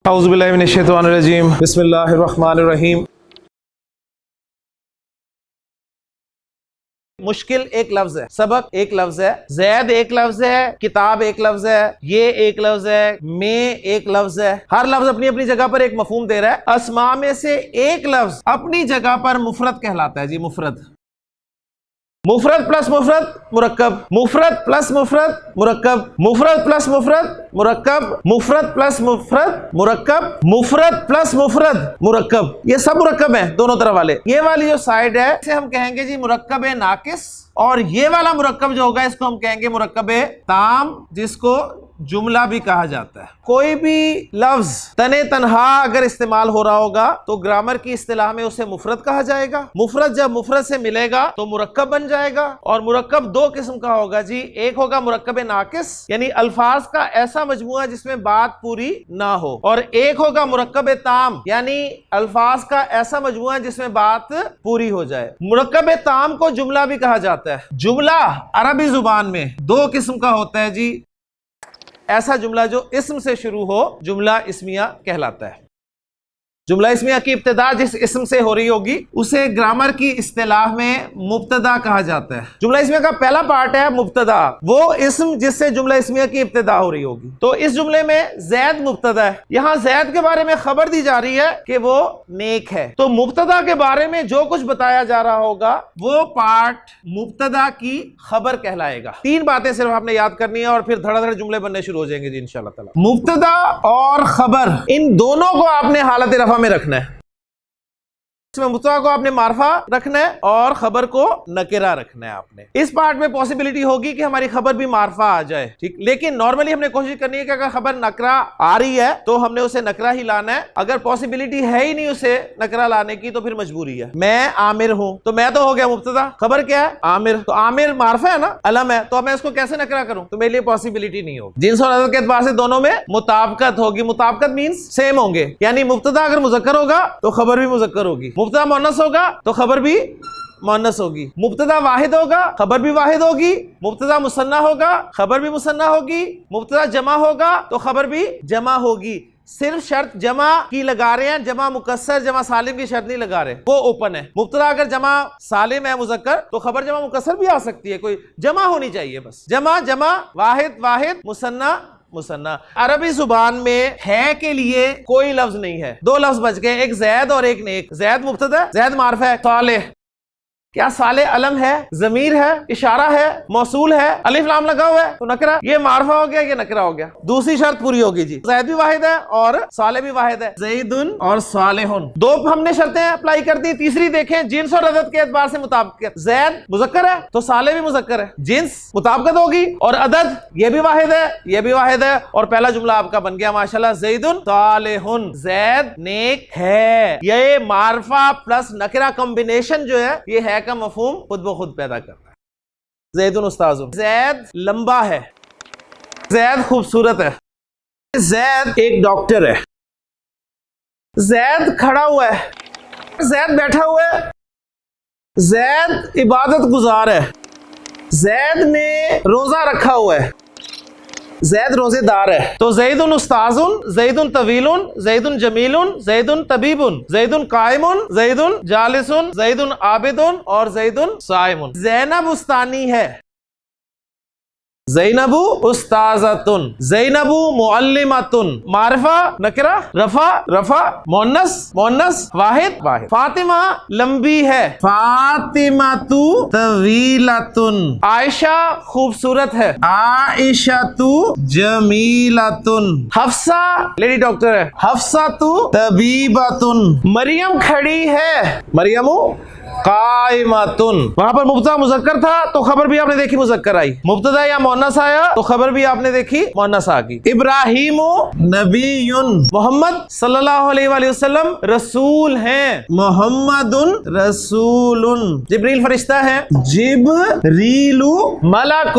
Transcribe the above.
اعوذ باللہ من الشیطان الرجیم بسم اللہ الرحمن الرحیم۔ مشکل ایک لفظ ہے، سبق ایک لفظ ہے، زید ایک لفظ ہے، کتاب ایک لفظ ہے، یہ ایک لفظ ہے، میں ایک لفظ ہے۔ ہر لفظ اپنی اپنی جگہ پر ایک مفہوم دے رہا ہے۔ اسماء میں سے ایک لفظ اپنی جگہ پر مفرد کہلاتا ہے جی، مفرد۔ مفرد پلس مفرد مرکب، مفرد پلس مفرد مرکب، مفرد پلس مفرد مرکب، مفرد پلس مفرد مرکب، مفرد پلس مفرد مرکب، یہ سب مرکب ہیں دونوں طرف والے۔ یہ والی جو سائیڈ ہے اسے ہم کہیں گے جی مرکب ناقص، اور یہ والا مرکب جو ہوگا اس کو ہم کہیں گے مرکب تام، جس کو جملہ بھی کہا جاتا ہے۔ کوئی بھی لفظ تنے تنہا اگر استعمال ہو رہا ہوگا تو گرامر کی اصطلاح میں اسے مفرد کہا جائے گا۔ مفرد جب مفرد سے ملے گا تو مرکب بن جائے گا، اور مرکب دو قسم کا ہوگا جی، ایک ہوگا مرکب ناقص یعنی الفاظ کا ایسا مجموعہ جس میں بات پوری نہ ہو، اور ایک ہوگا مرکب تام یعنی الفاظ کا ایسا مجموعہ جس میں بات پوری ہو جائے۔ مرکب تام کو جملہ بھی کہا جاتا ہے۔ جملہ عربی زبان میں دو قسم کا ہوتا ہے جی، ایسا جملہ جو اسم سے شروع ہو جملہ اسمیہ کہلاتا ہے۔ جملہ اسمیہ کی ابتدا جس اسم سے ہو رہی ہوگی اسے گرامر کی اصطلاح میں مبتدا کہا جاتا ہے۔ جملہ اسمیہ کا پہلا پارٹ ہے مبتدا، وہ اسم جس سے جملہ اسمیہ کی ابتدا ہو رہی ہوگی۔ تو اس جملے میں زید مبتدا ہے، یہاں زید کے بارے میں خبر دی جا رہی ہے کہ وہ نیک ہے، تو مبتدا کے بارے میں جو کچھ بتایا جا رہا ہوگا وہ پارٹ مبتدا کی خبر کہلائے گا۔ تین باتیں صرف آپ نے یاد کرنی ہے اور پھر دھڑا دھڑ جملے بننے شروع ہو جائیں گے جی انشاءاللہ تعالی۔ مبتدا اور خبر ان دونوں کو آپ نے حالت رفع میں رکھنا ہے۔ اس میں مبتدا کو آپ نے معرفہ رکھنا ہے اور خبر کو نکرہ رکھنا ہے۔ آپ نے اس پارٹ میں پاسبلٹی ہوگی کہ ہماری خبر بھی معرفہ آ جائے، ٹھیک، لیکن نارملی ہم نے کوشش کرنی ہے کہ اگر خبر نکرہ آ رہی ہے تو ہم نے اسے نکرہ ہی لانا ہے۔ اگر پاسبلٹی ہے ہی نہیں اسے نکرہ لانے کی تو پھر مجبوری ہے۔ میں عامر ہوں تو میں تو ہو گیا مبتدا، خبر کیا ہے؟ عامر، تو عامر معرفہ ہے نا، علم ہے، تو میں اس کو کیسے نکرہ کروں؟ تو میرے لیے پاسبلٹی نہیں ہوگی۔ جنس اور عدد کے اعتبار سے دونوں میں مطابقت ہوگی۔ مطابقت مینس سیم ہوں گے، یعنی مبتدا اگر مذکر ہوگا تو خبر بھی مذکر ہوگی، مبتدا مؤنث ہوگا تو خبر بھی مؤنث ہوگی، مبتدا واحد ہوگا خبر بھی واحد ہوگی، مبتدا مثنی ہوگا خبر بھی مثنی ہوگی، مبتدا جمع ہوگا تو خبر بھی جمع ہوگی۔ صرف شرط جمع کی لگا رہے ہیں، جمع مکسر جمع سالم کی شرط نہیں لگا رہے، وہ اوپن ہے۔ مبتدا اگر جمع سالم ہے مذکر تو خبر جمع مکسر بھی آ سکتی ہے، کوئی جمع ہونی چاہیے بس، جمع جمع، واحد واحد، مثنی مثنی۔ عربی زبان میں ہے کے لیے کوئی لفظ نہیں ہے، دو لفظ بچ گئے، ایک زید اور ایک نیک۔ زید مبتدا، زید معرفہ ہے۔ صالح، کیا صالح علم ہے، ضمیر ہے، اشارہ ہے، موصول ہے، الف لام لگا ہوا ہے تو نکرہ، یہ معرفہ ہو گیا، یہ نکرہ ہو گیا۔ دوسری شرط پوری ہوگی جی، زید بھی واحد ہے اور صالح بھی واحد ہے، زید اور صالح، دو ہم نے شرطیں اپلائی کر دی۔ تیسری دیکھیں جنس اور عدد کے اعتبار سے مطابقت، زید مذکر ہے تو صالح بھی مذکر ہے، جنس مطابقت ہوگی، اور عدد یہ بھی واحد ہے یہ بھی واحد ہے، اور پہلا جملہ آپ کا بن گیا ماشاءاللہ، زید صالح، زید نیک ہے۔ یہ معرفہ پلس نکرہ کمبینیشن جو ہے یہ ہے کا مفہوم خود بخود پیدا کرتا ہے۔ زید استاذ، زید لمبا ہے، زید خوبصورت ہے، زید ایک ڈاکٹر ہے، زید کھڑا ہوا ہے، زید بیٹھا ہوا ہے، زید عبادت گزار ہے، زید نے روزہ رکھا ہوا ہے، زید روزے دار ہے۔ تو زید استاذ، زید طویل، زید جمیل، زید طبیب، زید قائم، زید جالس، زید عابد اور زید صائم۔ زینب استانی ہے، زینب استاذۃ، زینب معلمۃ، معرفہ نکرہ، رفع رفع، مؤنث مؤنث، واحد واحد۔ فاطمہ لمبی ہے، فاطمہ طویلۃ، عائشہ خوبصورت ہے، عائشہ جمیلۃ، حفصہ لیڈی ڈاکٹر ہے، حفصہ طبیبۃ، مریم کھڑی ہے، مریم قائمۃ۔ وہاں پر مبتدا مذکر تھا تو خبر بھی آپ نے دیکھی مذکر آئی، مبتدا یا مؤنث آیا تو خبر بھی آپ نے دیکھی مؤنث آ گئی۔ ابراہیم نبی، محمد صلی اللہ علیہ وآلہ وسلم رسول ہیں، محمد رسول، جبریل فرشتہ ہے، جبریل ملک،